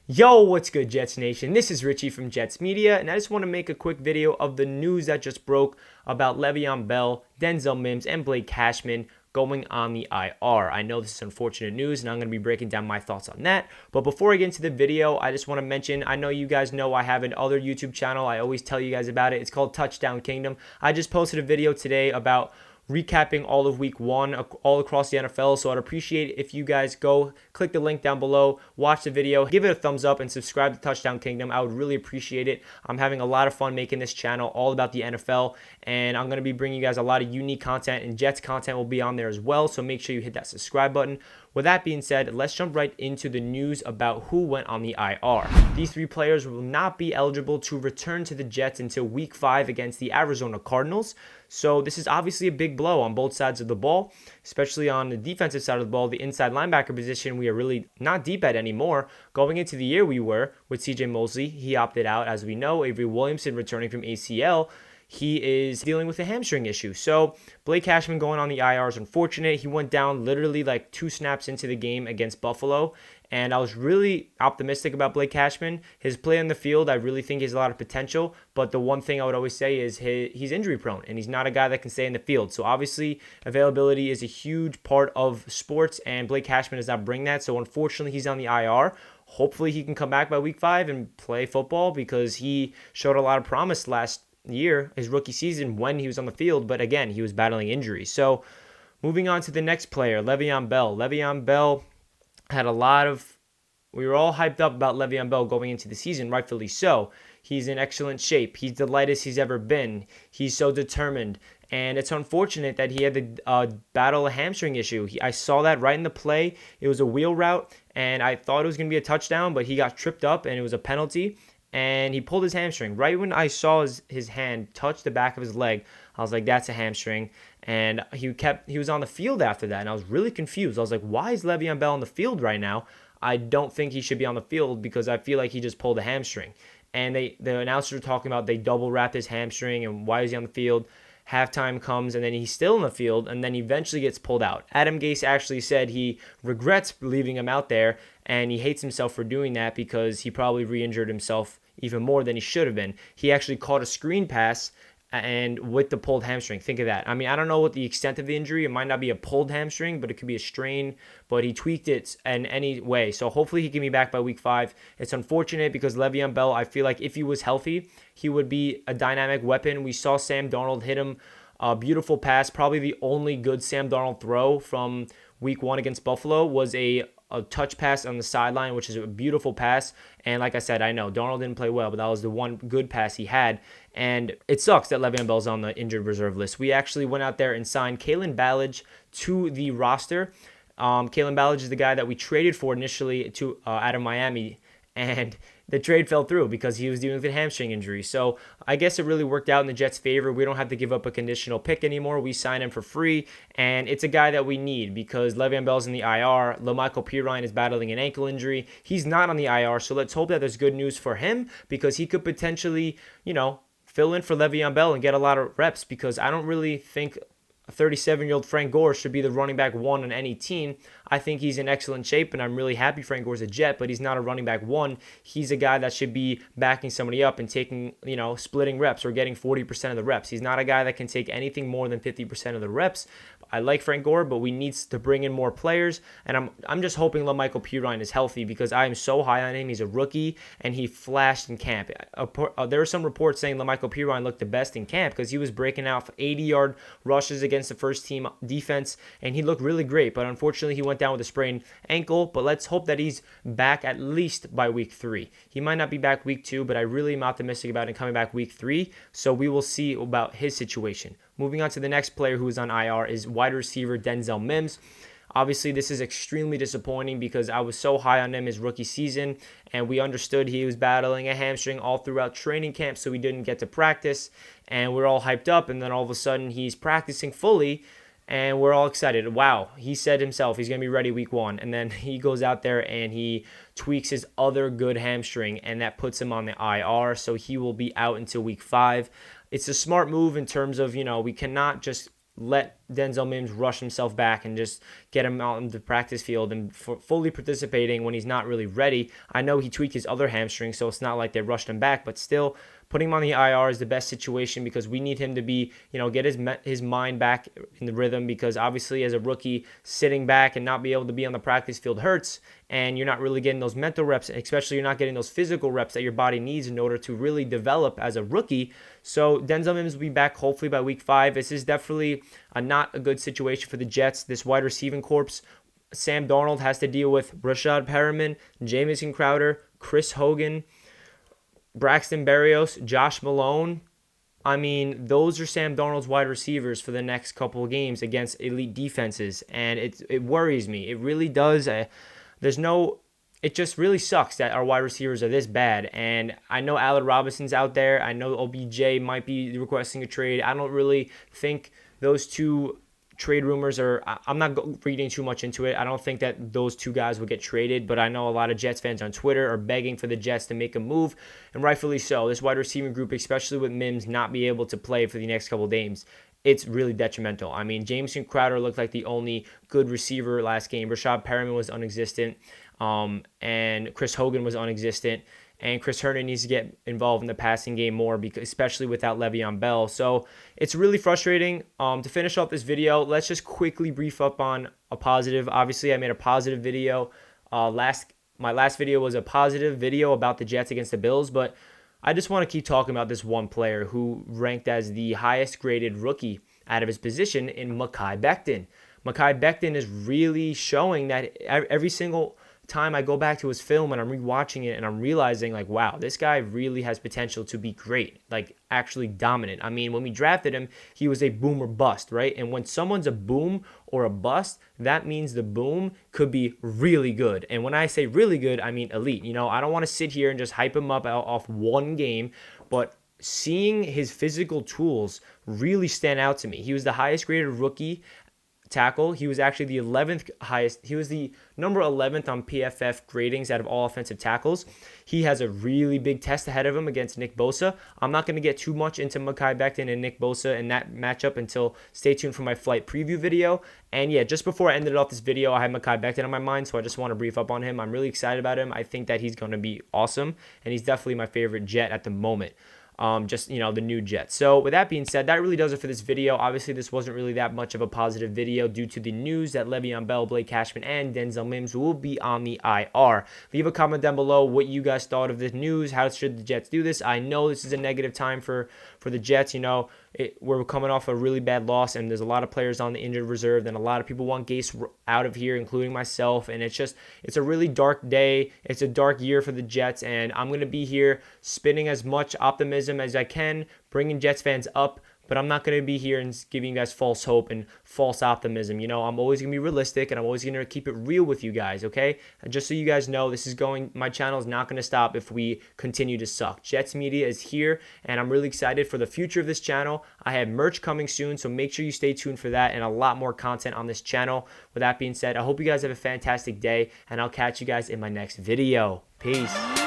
Yo, what's good, Jets Nation? This is Richie from Jets Media, and I just want to make a quick video of the news that just broke about Le'Veon Bell, Denzel Mims, and Blake Cashman going on the IR. I know this is unfortunate news, and I'm going to be breaking down my thoughts on that. But before I get into the video, I just want to mention, I know you guys know I have an other YouTube channel. I always tell you guys about it. It's called Touchdown Kingdom. I just posted a video today about recapping all of week one all across the NFL. So I'd appreciate if you guys go click the link down below, watch the video, give it a thumbs up, and subscribe to Touchdown Kingdom. I would really appreciate it. I'm having a lot of fun making this channel all about the NFL, and I'm going to be bringing you guys a lot of unique content, and Jets content will be on there as well. So make sure you hit that subscribe button. With that being said, let's jump right into the news about who went on the IR. These three players will not be eligible to return to the Jets until week 5 against the Arizona Cardinals. So this is obviously a big blow on both sides of the ball, especially on the defensive side of the ball. The inside linebacker position we are really not deep at anymore. Going into the year we were with CJ Mosley. He opted out, as we know. Avery Williamson returning from ACL. He is dealing with a hamstring issue. So Blake Cashman going on the IR is unfortunate. He went down literally like 2 snaps into the game against Buffalo. And I was really optimistic about Blake Cashman. His play on the field, I really think he has a lot of potential. But the one thing I would always say is he's injury prone, and he's not a guy that can stay in the field. So obviously, availability is a huge part of sports, and Blake Cashman does not bring that. So unfortunately, he's on the IR. Hopefully, he can come back by week 5 and play football, because he showed a lot of promise last year, his rookie season, when he was on the field. But again, he was battling injuries. So moving on to the next player, Le'Veon Bell. Le'Veon Bell had a lot of, we were all hyped up about Le'Veon Bell going into the season, rightfully so. He's in excellent shape. He's the lightest he's ever been. He's so determined. And it's unfortunate that he had to battle a hamstring issue. I saw that right in the play. It was a wheel route, and I thought it was going to be a touchdown, but he got tripped up, and it was a penalty. And he pulled his hamstring. Right when I saw his hand touch the back of his leg, I was like, that's a hamstring. And he was on the field after that, and I was really confused. I was like, why is Le'Veon Bell on the field right now? I don't think he should be on the field, because I feel like he just pulled a hamstring. And the announcers were talking about they double wrapped his hamstring, and why is he on the field? Halftime comes, and then he's still in the field, and then he eventually gets pulled out. Adam Gase actually said he regrets leaving him out there, and he hates himself for doing that, because he probably re-injured himself even more than he should have been. He actually caught a screen pass and with the pulled hamstring. Think of that. I mean, I don't know what the extent of the injury. It might not be a pulled hamstring, but it could be a strain. But he tweaked it in any way. So hopefully he can be back by week 5. It's unfortunate, because Le'Veon Bell, I feel like if he was healthy, he would be a dynamic weapon. We saw Sam Darnold hit him a beautiful pass. Probably the only good Sam Darnold throw from week 1 against Buffalo was a touch pass on the sideline, which is a beautiful pass. And like I said, I know Darnold didn't play well, but that was the one good pass he had. And it sucks that Le'Veon Bell's on the injured reserve list. We actually went out there and signed Kalen Ballage to the roster. Kalen Ballage is the guy that we traded for initially to out of Miami, and the trade fell through because he was dealing with a hamstring injury. So I guess it really worked out in the Jets' favor. We don't have to give up a conditional pick anymore. We sign him for free, and it's a guy that we need, because Le'Veon Bell's in the IR. LaMichael Pirine is battling an ankle injury. He's not on the IR, so let's hope that there's good news for him, because he could potentially, fill in for Le'Veon Bell and get a lot of reps, because I don't really think a 37-year-old Frank Gore should be the running back 1 on any team. I think he's in excellent shape, and I'm really happy Frank Gore's a Jet, but he's not a running back 1. He's a guy that should be backing somebody up and taking, splitting reps or getting 40% of the reps. He's not a guy that can take anything more than 50% of the reps. I like Frank Gore, but we need to bring in more players, and I'm just hoping LaMichael Pirine is healthy, because I am so high on him. He's a rookie, and he flashed in camp. There were some reports saying LaMichael Pirine looked the best in camp, because he was breaking out for 80-yard rushes against the first team defense, and he looked really great. But unfortunately, he went down with a sprained ankle. But let's hope that he's back at least by week 3. He might not be back week 2, but I really am optimistic about him coming back week 3. So we will see about his situation. Moving on to the next player who is on IR is wide receiver Denzel Mims. Obviously, this is extremely disappointing, because I was so high on him his rookie season, and we understood he was battling a hamstring all throughout training camp, so he didn't get to practice, and we're all hyped up, and then all of a sudden he's practicing fully, and we're all excited. Wow, he said himself he's going to be ready week 1, and then he goes out there and he tweaks his other good hamstring, and that puts him on the IR, so he will be out until week 5. It's a smart move in terms of, we cannot just let Denzel Mims rush himself back and just get him out in the practice field and fully participating when he's not really ready. I know he tweaked his other hamstring, so it's not like they rushed him back, but still, putting him on the IR is the best situation because we need him to be, get his mind back in the rhythm, because obviously as a rookie, sitting back and not be able to be on the practice field hurts, and you're not really getting those mental reps, especially you're not getting those physical reps that your body needs in order to really develop as a rookie. So Denzel Mims will be back hopefully by week 5. This is definitely not a good situation for the Jets. This wide receiving corps, Sam Darnold has to deal with Rashad Perriman, Jamison Crowder, Chris Hogan, Braxton Berrios, Josh Malone. I mean, those are Sam Darnold's wide receivers for the next couple of games against elite defenses, and it worries me. It really does. It just really sucks that our wide receivers are this bad. And I know Allen Robinson's out there. I know OBJ might be requesting a trade. I don't really think those two trade rumors are, I'm not reading too much into it. I don't think that those two guys will get traded, but I know a lot of Jets fans on Twitter are begging for the Jets to make a move, and rightfully so. This wide receiving group, especially with Mims not be able to play for the next couple of games, it's really detrimental. I mean, Jamison Crowder looked like the only good receiver last game. Rashad Perriman was non-existent, and Chris Hogan was non-existent. And Chris Herndon needs to get involved in the passing game more, because especially without Le'Veon Bell. So it's really frustrating. To finish off this video, let's just quickly brief up on a positive. Obviously, I made a positive video. My last video was a positive video about the Jets against the Bills, but I just want to keep talking about this one player who ranked as the highest graded rookie out of his position in Mekhi Becton. Mekhi Becton is really showing that every single time I go back to his film and I'm rewatching it and I'm realizing, like, wow, this guy really has potential to be great, like actually dominant. I mean, when we drafted him, he was a boom or bust, right? And when someone's a boom or a bust, that means the boom could be really good. And when I say really good, I mean elite. I don't want to sit here and just hype him up off one game, but seeing his physical tools really stand out to me. He was the highest graded rookie tackle. He was actually the 11th highest. He was the number 11th on PFF gradings out of all offensive tackles. He has a really big test ahead of him against Nick Bosa. I'm not going to get too much into Mekhi Becton and Nick Bosa in that matchup until stay tuned for my flight preview video. And yeah, just before I ended off this video, I had Mekhi Becton on my mind, so I just want to brief up on him. I'm really excited about him. I think that he's going to be awesome, and he's definitely my favorite Jet at the moment. The new Jets. So with that being said, that really does it for this video. Obviously, this wasn't really that much of a positive video due to the news that Le'Veon Bell, Blake Cashman, and Denzel Mims will be on the IR. Leave a comment down below what you guys thought of this news. How should the Jets do this? I know this is a negative time for the Jets. We're coming off a really bad loss, and there's a lot of players on the injured reserve, and a lot of people want Gase out of here, including myself, and it's a really dark day. It's a dark year for the Jets, and I'm going to be here spinning as much optimism as I can, bringing Jets fans up, but I'm not going to be here and giving you guys false hope and false optimism. I'm always going to be realistic, and I'm always going to keep it real with you guys, okay? And just so you guys know, my channel is not going to stop if we continue to suck. Jets Media is here, and I'm really excited for the future of this channel. I have merch coming soon, so make sure you stay tuned for that and a lot more content on this channel. With that being said, I hope you guys have a fantastic day, and I'll catch you guys in my next video. Peace.